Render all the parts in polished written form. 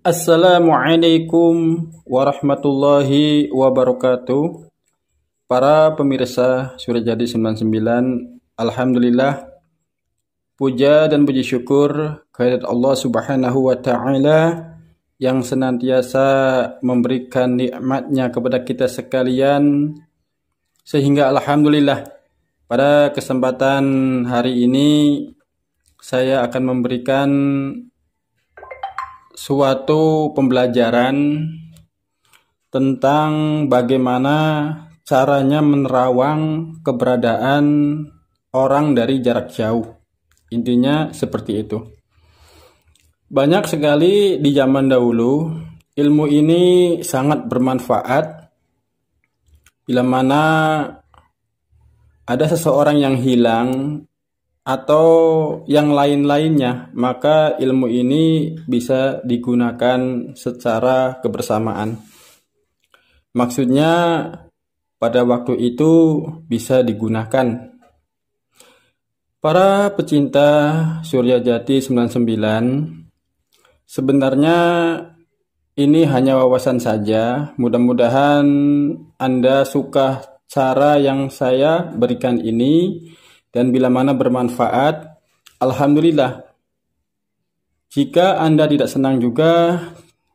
Assalamualaikum warahmatullahi wabarakatuh. Para pemirsa Suryajadi 99, Alhamdulillah, puja dan puji syukur kehadirat Allah Subhanahu wa Ta'ala yang senantiasa memberikan nikmatnya kepada kita sekalian, sehingga Alhamdulillah pada kesempatan hari ini saya akan memberikan suatu pembelajaran tentang bagaimana caranya menerawang keberadaan orang dari jarak jauh. Intinya seperti itu. Banyak sekali di zaman dahulu ilmu ini sangat bermanfaat bila mana ada seseorang yang hilang atau yang lain-lainnya, maka ilmu ini bisa digunakan secara kebersamaan. Maksudnya pada waktu itu bisa digunakan. Para pecinta Suryajadi 99, sebenarnya ini hanya wawasan saja. Mudah-mudahan Anda suka cara yang saya berikan ini, dan bila mana bermanfaat, Alhamdulillah. Jika Anda tidak senang juga,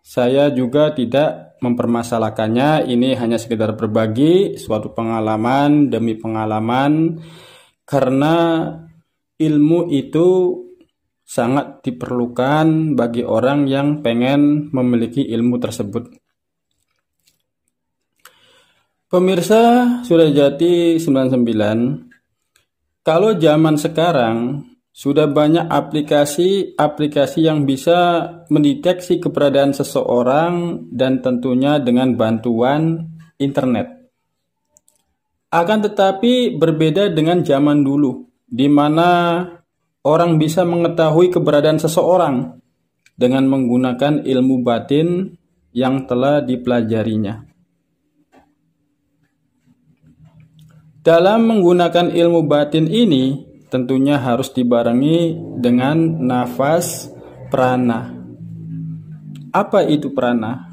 saya juga tidak mempermasalahkannya. Ini hanya sekedar berbagi suatu pengalaman demi pengalaman, karena ilmu itu sangat diperlukan bagi orang yang pengen memiliki ilmu tersebut. Pemirsa Suryajadi 99, kalau zaman sekarang sudah banyak aplikasi yang bisa mendeteksi keberadaan seseorang, dan tentunya dengan bantuan internet. Akan tetapi berbeda dengan zaman dulu, di mana orang bisa mengetahui keberadaan seseorang dengan menggunakan ilmu batin yang telah dipelajarinya. Dalam menggunakan ilmu batin ini tentunya harus dibarengi dengan nafas prana. Apa itu prana?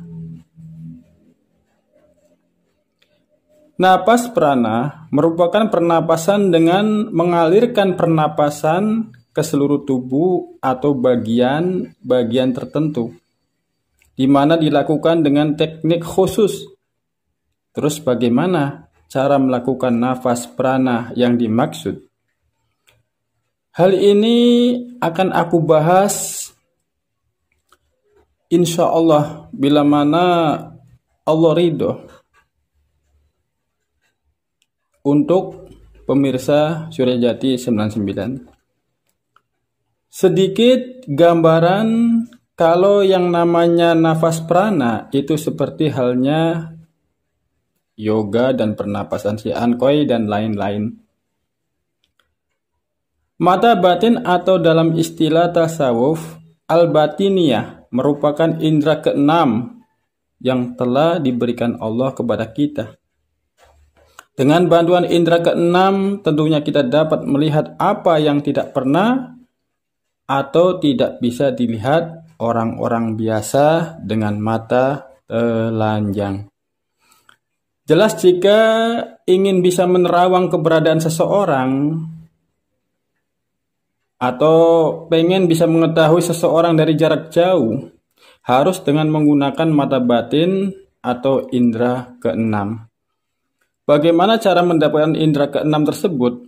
Napas prana merupakan pernapasan dengan mengalirkan pernapasan ke seluruh tubuh atau bagian tertentu, di mana dilakukan dengan teknik khusus. Terus bagaimana cara melakukan nafas prana yang dimaksud? Hal ini akan aku bahas insya Allah bila mana Allah ridho untuk pemirsa Suryajadi 99. Sedikit gambaran kalau yang namanya nafas prana itu seperti halnya yoga dan pernapasan si Ankoi dan lain-lain. Mata batin atau dalam istilah tasawuf, al-batiniyah merupakan indera keenam yang telah diberikan Allah kepada kita. Dengan bantuan indera keenam tentunya kita dapat melihat apa yang tidak pernah atau tidak bisa dilihat orang-orang biasa dengan mata telanjang. Jelas jika ingin bisa menerawang keberadaan seseorang atau pengen bisa mengetahui seseorang dari jarak jauh, harus dengan menggunakan mata batin atau indera keenam. Bagaimana cara mendapatkan indera keenam tersebut?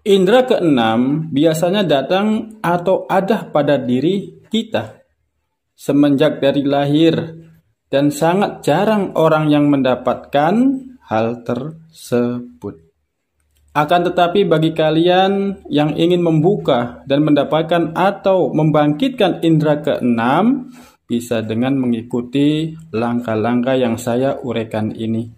Indera keenam biasanya datang atau ada pada diri kita semenjak dari lahir, dan sangat jarang orang yang mendapatkan hal tersebut. Akan tetapi bagi kalian yang ingin membuka dan mendapatkan atau membangkitkan indera keenam, bisa dengan mengikuti langkah-langkah yang saya uraikan ini.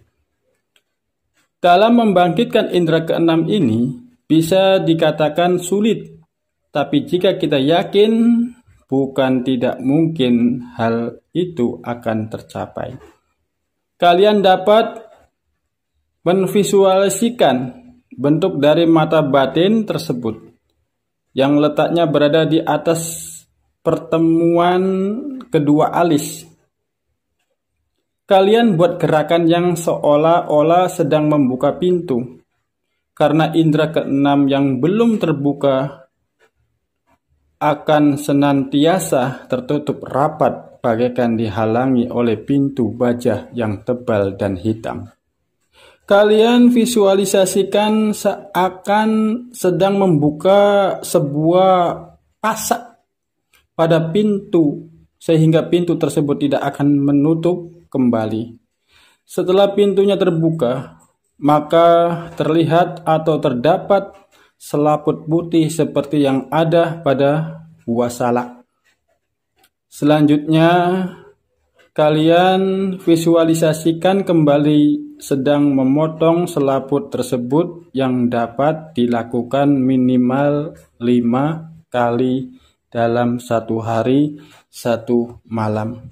Dalam membangkitkan indera keenam ini bisa dikatakan sulit, tapi jika kita yakin, bukan tidak mungkin hal itu akan tercapai. Kalian dapat menvisualisasikan bentuk dari mata batin tersebut yang letaknya berada di atas pertemuan kedua alis. Kalian buat gerakan yang seolah-olah sedang membuka pintu, karena indera keenam yang belum terbuka akan senantiasa tertutup rapat bagaikan dihalangi oleh pintu baja yang tebal dan hitam. Kalian visualisasikan seakan sedang membuka sebuah pasak pada pintu, sehingga pintu tersebut tidak akan menutup kembali. Setelah pintunya terbuka, maka terlihat atau terdapat selaput putih seperti yang ada pada buah salak. Selanjutnya, kalian visualisasikan kembali sedang memotong selaput tersebut yang dapat dilakukan minimal 5 kali dalam 1 hari 1 malam.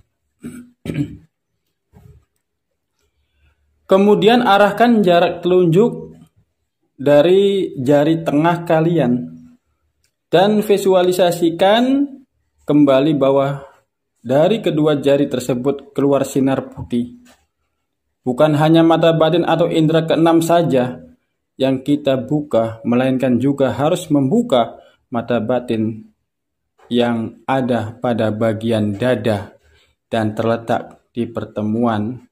Kemudian arahkan jarak telunjuk dari jari tengah kalian dan visualisasikan kembali bahwa dari kedua jari tersebut keluar sinar putih. Bukan hanya mata batin atau indera keenam saja yang kita buka, melainkan juga harus membuka mata batin yang ada pada bagian dada dan terletak di pertemuan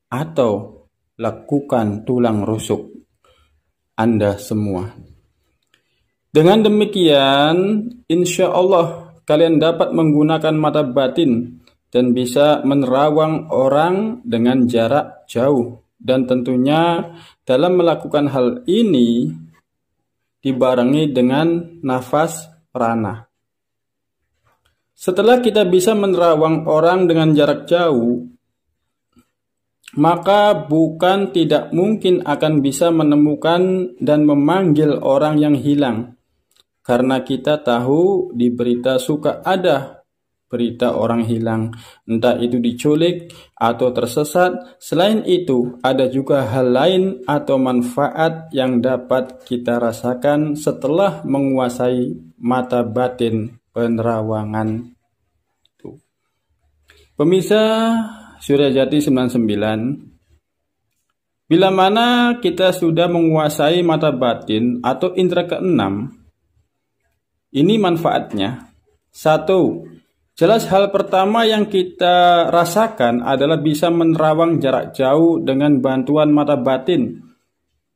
atau lekukan tulang rusuk Anda semua. Dengan demikian, insya Allah kalian dapat menggunakan mata batin dan bisa menerawang orang dengan jarak jauh. Dan tentunya dalam melakukan hal ini dibarengi dengan nafas prana. Setelah kita bisa menerawang orang dengan jarak jauh, maka bukan tidak mungkin akan bisa menemukan dan memanggil orang yang hilang. Karena kita tahu di berita suka ada berita orang hilang, entah itu diculik atau tersesat. Selain itu, ada juga hal lain atau manfaat yang dapat kita rasakan setelah menguasai mata batin penerawangan. Pemirsa Suryajati 99, bila mana kita sudah menguasai mata batin atau indera keenam, ini manfaatnya. 1. Jelas hal pertama yang kita rasakan adalah bisa menerawang jarak jauh dengan bantuan mata batin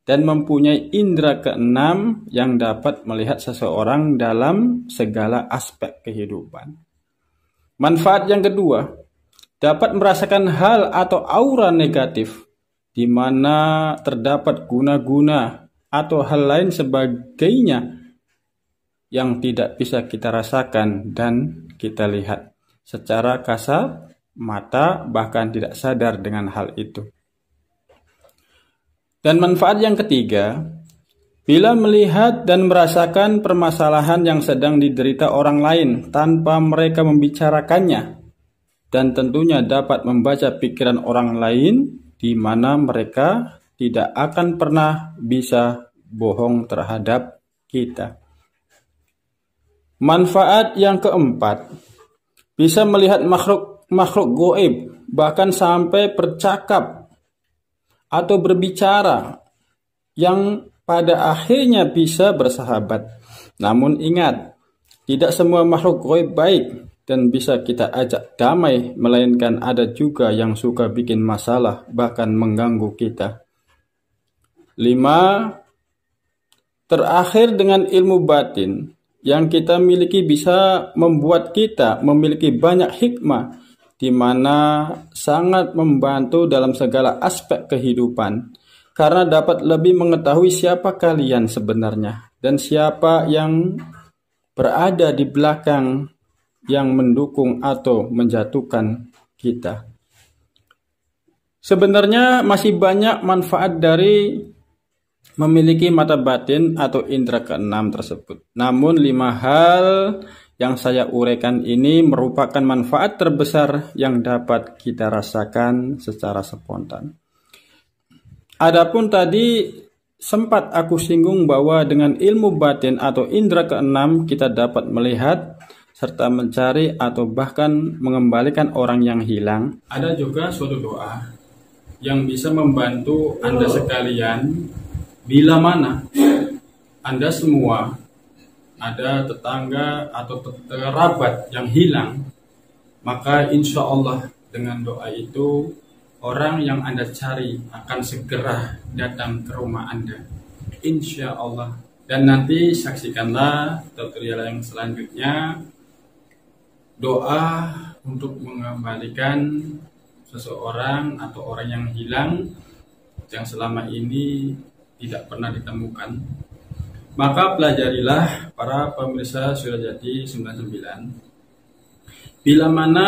dan mempunyai indera keenam yang dapat melihat seseorang dalam segala aspek kehidupan. Manfaat yang kedua, dapat merasakan hal atau aura negatif di mana terdapat guna-guna atau hal lain sebagainya yang tidak bisa kita rasakan dan kita lihat secara kasat mata, bahkan tidak sadar dengan hal itu. Dan manfaat yang ketiga, bila melihat dan merasakan permasalahan yang sedang diderita orang lain tanpa mereka membicarakannya, dan tentunya dapat membaca pikiran orang lain di mana mereka tidak akan pernah bisa bohong terhadap kita. Manfaat yang keempat, bisa melihat makhluk goib, bahkan sampai bercakap atau berbicara yang pada akhirnya bisa bersahabat. Namun ingat, tidak semua makhluk goib baik dan bisa kita ajak damai, melainkan ada juga yang suka bikin masalah, bahkan mengganggu kita. 5. Terakhir, dengan ilmu batin yang kita miliki bisa membuat kita memiliki banyak hikmah, di mana sangat membantu dalam segala aspek kehidupan, karena dapat lebih mengetahui siapa kalian sebenarnya dan siapa yang berada di belakang yang mendukung atau menjatuhkan kita. Sebenarnya masih banyak manfaat dari memiliki mata batin atau indera keenam tersebut. Namun 5 hal yang saya uraikan ini merupakan manfaat terbesar yang dapat kita rasakan secara spontan. Adapun tadi sempat aku singgung bahwa dengan ilmu batin atau indera keenam kita dapat melihat serta mencari atau bahkan mengembalikan orang yang hilang. Ada juga suatu doa yang bisa membantu Anda sekalian bila mana Anda semua ada tetangga atau kerabat yang hilang, maka insya Allah dengan doa itu orang yang Anda cari akan segera datang ke rumah Anda, insya Allah. Dan nanti saksikanlah tutorial yang selanjutnya, doa untuk mengembalikan seseorang atau orang yang hilang yang selama ini tidak pernah ditemukan. Maka pelajarilah para pemirsa Suryajadi 99. Bila mana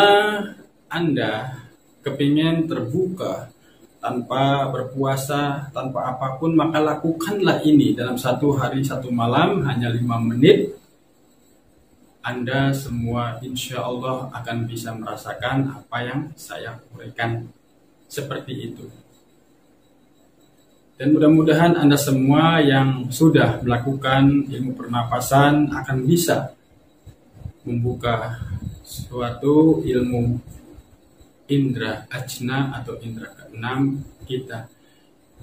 Anda kepingin terbuka tanpa berpuasa, tanpa apapun, maka lakukanlah ini dalam satu hari satu malam, hanya 5 menit. Anda semua insya Allah akan bisa merasakan apa yang saya berikan seperti itu. Dan mudah-mudahan Anda semua yang sudah melakukan ilmu pernapasan akan bisa membuka suatu ilmu indra ajna atau indra keenam kita.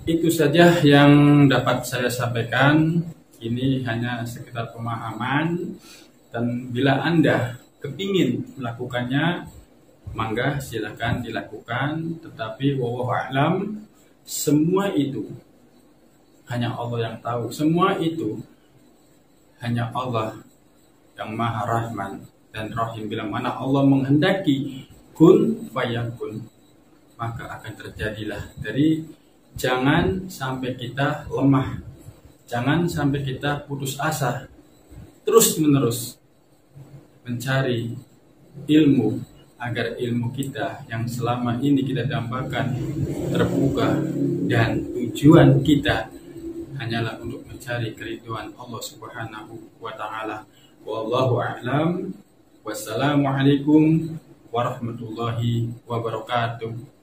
Itu saja yang dapat saya sampaikan. Ini hanya sekedar pemahaman. Dan bila Anda kepingin melakukannya, mangga silakan dilakukan. Tetapi wallahu a'lam, semua itu hanya Allah yang tahu. Semua itu hanya Allah yang Maha Rahman dan Rahim. Bila mana Allah menghendaki kun fayakun, maka akan terjadilah. Jadi jangan sampai kita lemah, jangan sampai kita putus asa, terus menerus mencari ilmu agar ilmu kita yang selama ini kita dambakan terbuka, dan tujuan kita hanyalah untuk mencari keridhaan Allah Subhanahu wa taala. Wallahu a'lam. Wassalamualaikum warahmatullahi wabarakatuh.